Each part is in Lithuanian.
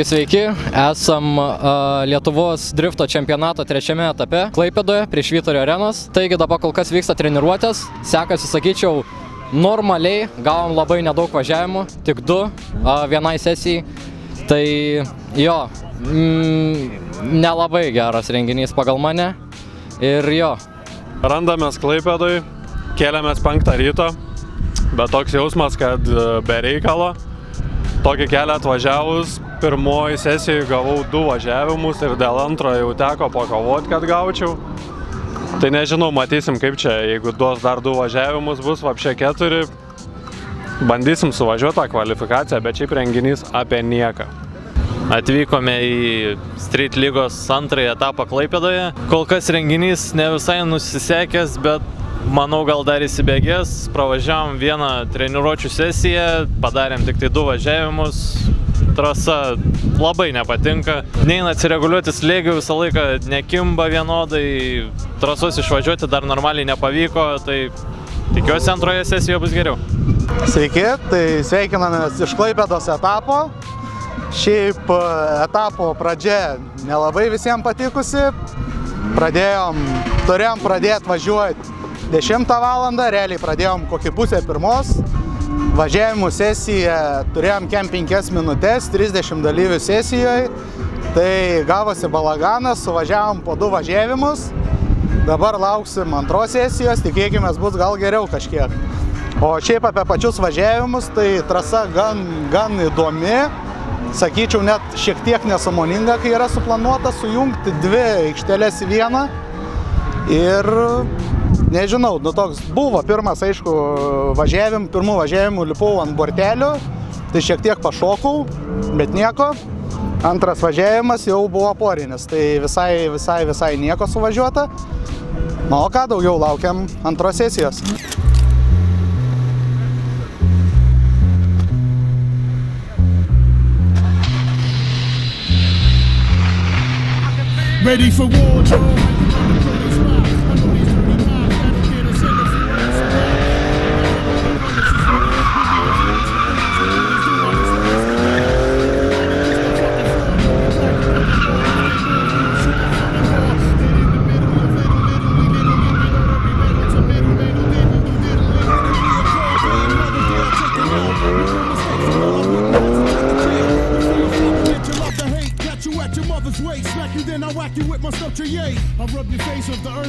Sveiki, esam Lietuvos drifto čempionato trečiame etape Klaipėdoje prieš Vyturio arenos. Taigi dabar kol kas vyksta treniruotės, sekasi, sakyčiau, normaliai, gavom labai nedaug važiavimų, tik 2 vienai sesijai. Tai jo, nelabai geras renginys pagal mane ir jo. Randamės Klaipėdoj, kėlėmės 5 ryto, bet toks jausmas, kad be reikalo. Tokį kelią atvažiavus, pirmoji sesijoje gavau 2 važiavimus ir dėl antrojo jau teko pakovoti, kad gaučiau. Tai nežinau, matysim kaip čia, jeigu duos dar 2 važiavimus, bus vapšė 4. Bandysim suvažiuoti tą kvalifikaciją, bet šiaip renginys apie nieką. Atvykome į Street lygos 2 etapą Klaipėdoje. Kol kas renginys ne visai nusisekęs, bet manau, gal dar įsibėgės. Pravažiavom 1 treniruočių sesiją, padarėm tik tai 2 važiavimus. Trasa labai nepatinka. Neina atsireguliuoti slėgių, visą laiką nekimba vienodai. Trasos išvažiuoti dar normaliai nepavyko, tai tikiuosi antroje sesijoje bus geriau. Sveiki, tai sveikinamės iš Klaipėdos etapo. Šiaip etapo pradžia nelabai visiems patikusi. Turėjom pradėti važiuoti 10 valandą, realiai pradėjom kokį pusę 1. Važiavimų sesiją turėjom 5 minutės, 30 dalyvių sesijoje. Tai gavosi balaganas, suvažiavom po 2 važiavimus. Dabar lauksim 2 sesijos, tikėkime bus gal geriau kažkiek. O šiaip apie pačius važiavimus, tai trasa gan įdomi. Sakyčiau, net šiek tiek nesąmoninga, kai yra suplanuota sujungti 2 aikšteles į 1. Ir nežinau, toks buvo pirmas, aišku, pirmų važiavimų lipau ant bortelių, tai šiek tiek pašokau, bet nieko. Antras važiavimas jau buvo porinis, tai visai nieko suvažiuota. Na, o ką daugiau, laukiam 2 sesijos. Ready for war, Joe. I'll rub your face off the earth.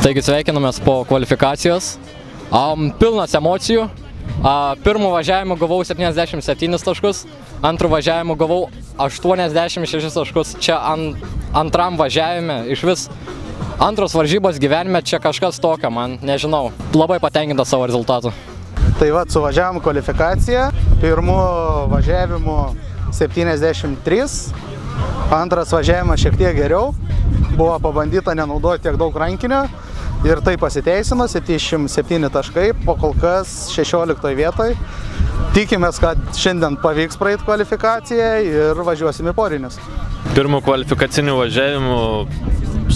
Taigi sveikinamės po kvalifikacijos. Pilnas emocijų. Pirmų važiavimų gavau 77 taškus, antrų važiavimų gavau 86 taškus. Čia antram važiavime iš vis antros varžybos gyvenime čia kažkas tokio, man nežinau. Labai patenkintas savo rezultatu. Tai va, suvažiavom kvalifikaciją. Pirmų važiavimų 73. Antras važiavimas šiek tiek geriau. Buvo pabandyta nenaudoti tiek daug rankinio. Ir tai pasiteisino, 77 taškai, po kol kas 16 vietoj. Tikimės, kad šiandien pavyks praeiti kvalifikaciją ir važiuosim į porinius. Pirmų kvalifikacinių važiavimų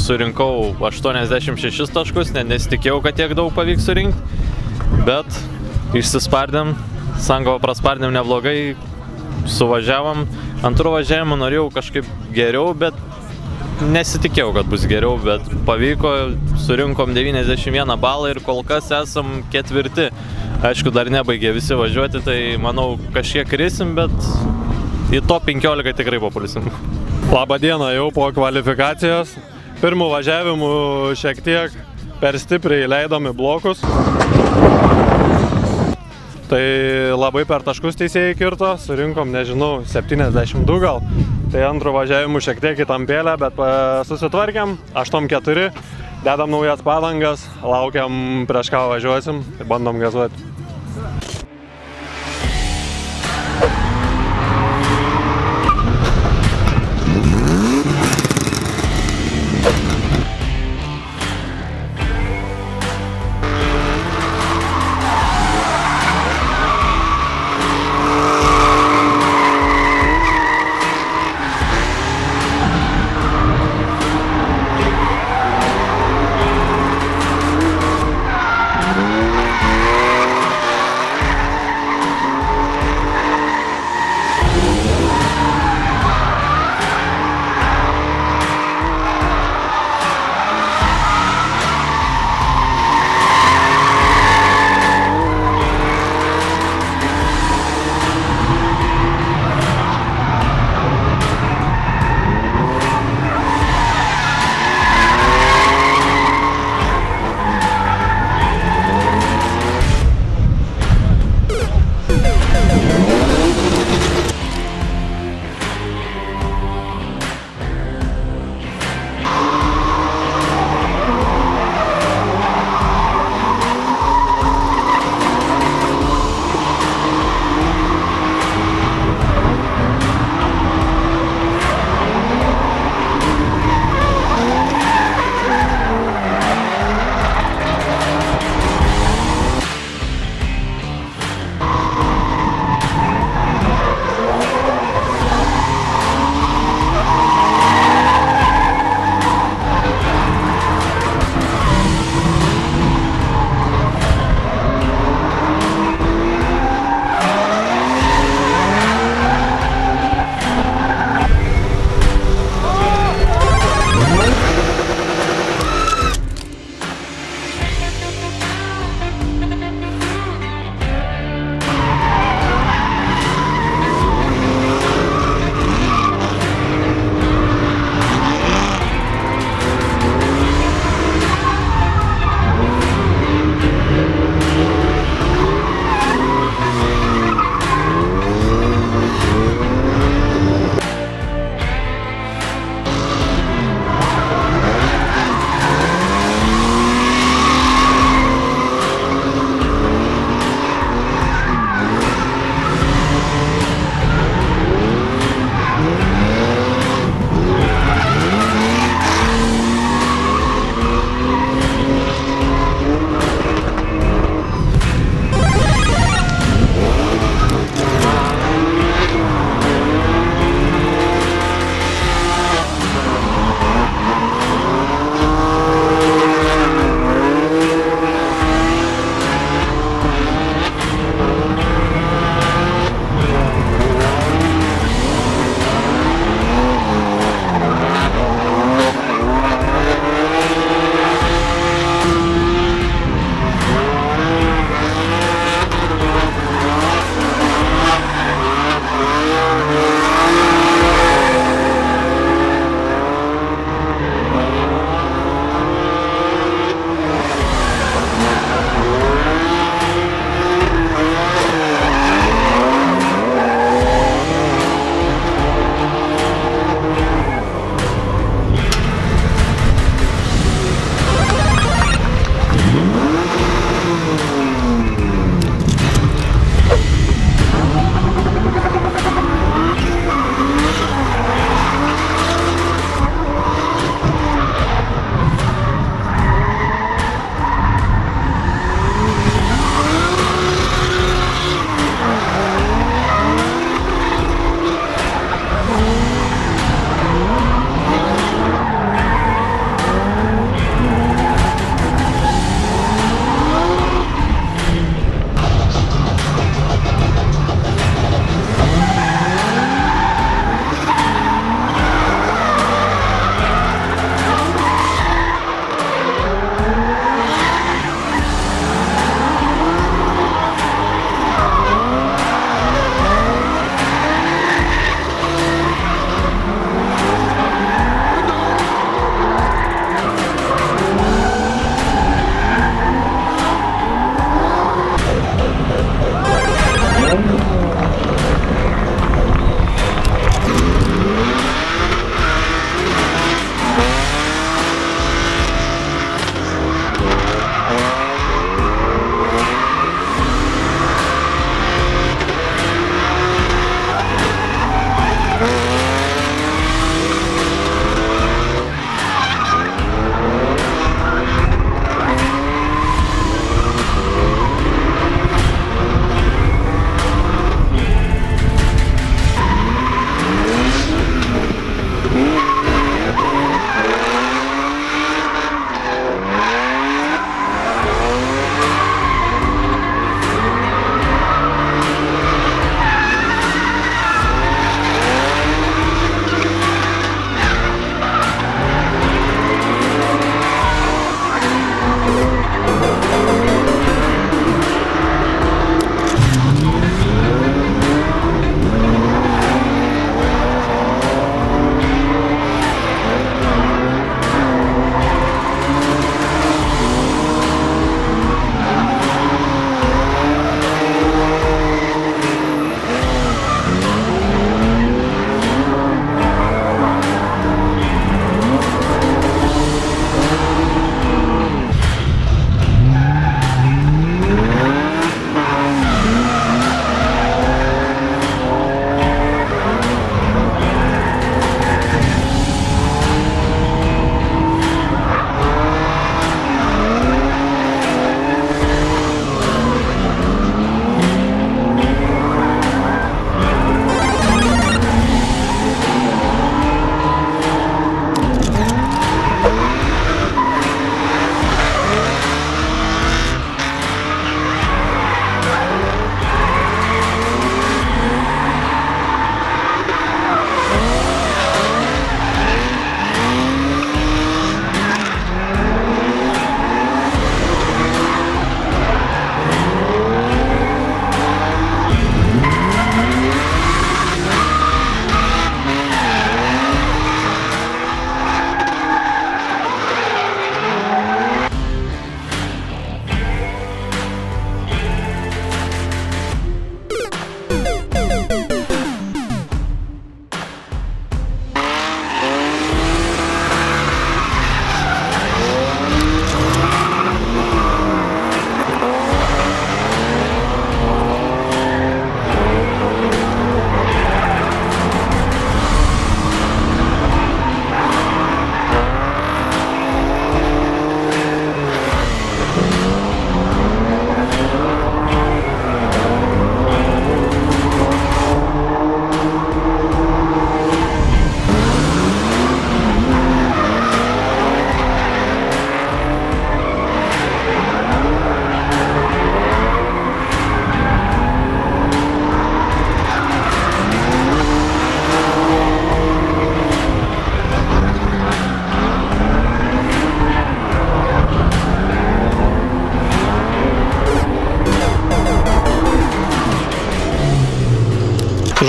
surinkau 86 taškus, nesitikėjau, kad tiek daug pavyks surinkti, bet išsispardėm, Sangovą praspardėm neblogai, suvažiavom. Antrų važiavimų norėjau kažkaip geriau, bet nesitikėjau, kad bus geriau, bet pavyko, surinkom 91 balą ir kol kas esam 4. Aišku, dar nebaigė visi važiuoti, tai manau kažkiek krisim, bet į top 15 tikrai papulsim. Labą dieną, jau po kvalifikacijos. Pirmų važiavimų šiek tiek per stipriai leidom į blokus. Tai labai per taškus teisėjai kirto, surinkom, nežinau, 72 gal. Tai antrų važiavimų šiek tiek į tampėlę, bet susitvarkėm, 8-4, dedam naujas padangas, laukiam prieš ką važiuosim, tai bandom gazuoti.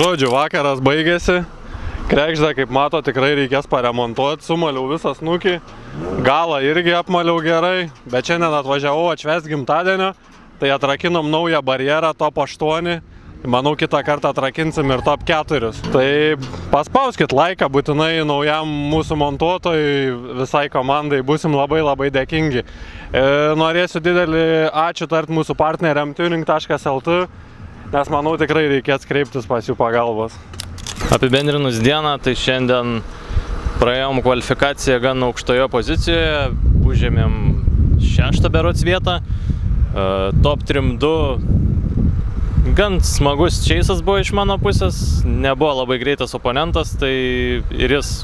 Žodžiu, vakaras baigėsi. Kregždę, kaip mato, tikrai reikės paremontuoti. Sumaliau visą snukį. Galą irgi apmaliau gerai. Bet šiandien atvažiavau atšvęst gimtadienio. Tai atrakinom naują barjerą top 8. Manau, kitą kartą atrakinsim ir top 4. Tai paspauskit laiką būtinai naujam mūsų montuotojui, visai komandai. Būsim labai labai dėkingi. Norėsiu didelį ačiū tart mūsų partneriam tuning.lt, nes manau tikrai reikės kreiptis pas jų pagalbos. Apibendrinus dieną, tai šiandien praėjom kvalifikaciją gan aukštoje pozicijoje, užėmėm 6 berods vietą, top 3-2. Gan smagus čeisas buvo iš mano pusės, nebuvo labai greitas oponentas, tai ir jis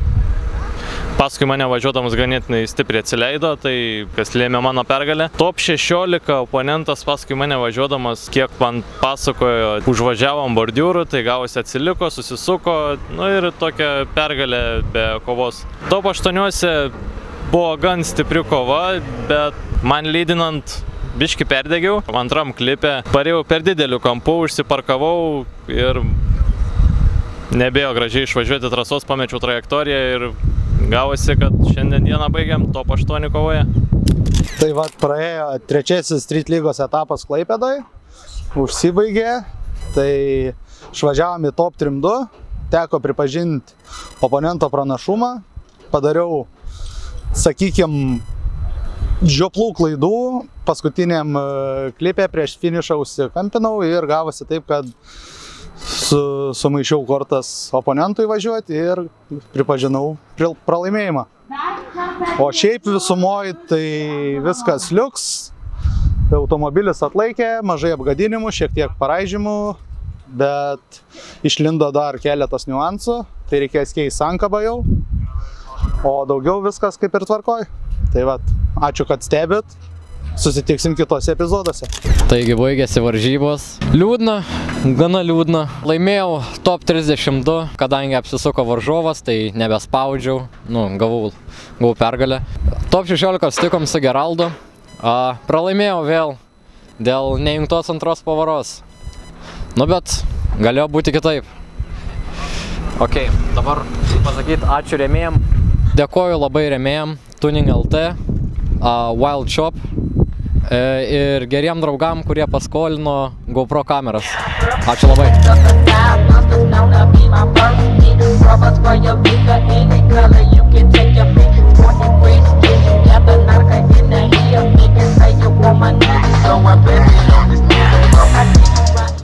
paskui mane važiuodamas ganėtinai stipriai atsileido, tai kas lėmė mano pergalę. Top 16 oponentas paskui mane važiuodamas, kiek man pasakojo, užvažiavom bordiūrų, tai gavosi atsiliko, susisuko, nu ir tokia pergalė be kovos. Top 8 buvo gan stipri kova, bet man lydinant biškį perdegiau. Antram klipe parėjau per didelių kampų, užsiparkavau ir nebėjo gražiai išvažiuoti trasos, pamečiau trajektoriją ir gavosi, kad šiandien dieną baigiam top 8 kovoje. Tai vat praėjo 3. Street lygos etapas Klaipėdoj, užsibaigė, tai išvažiavom į top 3-2, teko pripažinti oponento pranašumą, padariau, sakykim, žioplų klaidų, paskutiniam klipė prieš finišą užsikampinau ir gavosi taip, kad sumaišiau kortas oponentui važiuoti ir pripažinau pralaimėjimą. O šiaip visumoj tai viskas liuks, automobilis atlaikė, mažai apgadinimų, šiek tiek paraižymų, bet išlindo dar keletas niuansų, tai reikės keisti sankabą jau, o daugiau viskas kaip ir tvarkoj. Tai vat, ačiū, kad stebit, susitiksim kitose epizoduose. Taigi baigėsi varžybos. Liūdna, gana liūdna. Laimėjau top 32, kadangi apsisuko varžovas, tai nebespaudžiau, gavau pergalę. Top 16 sutikom su Geraldu. Pralaimėjau vėl dėl neįjungtos antros pavaros. Bet galėjo būti kitaip. Ok, dabar pasakyti ačiū rėmėjam. Dėkoju labai rėmėjam, Tuning.lt, Wild Shop ir geriem draugam, kurie paskolino GoPro kameras. Ačiū labai.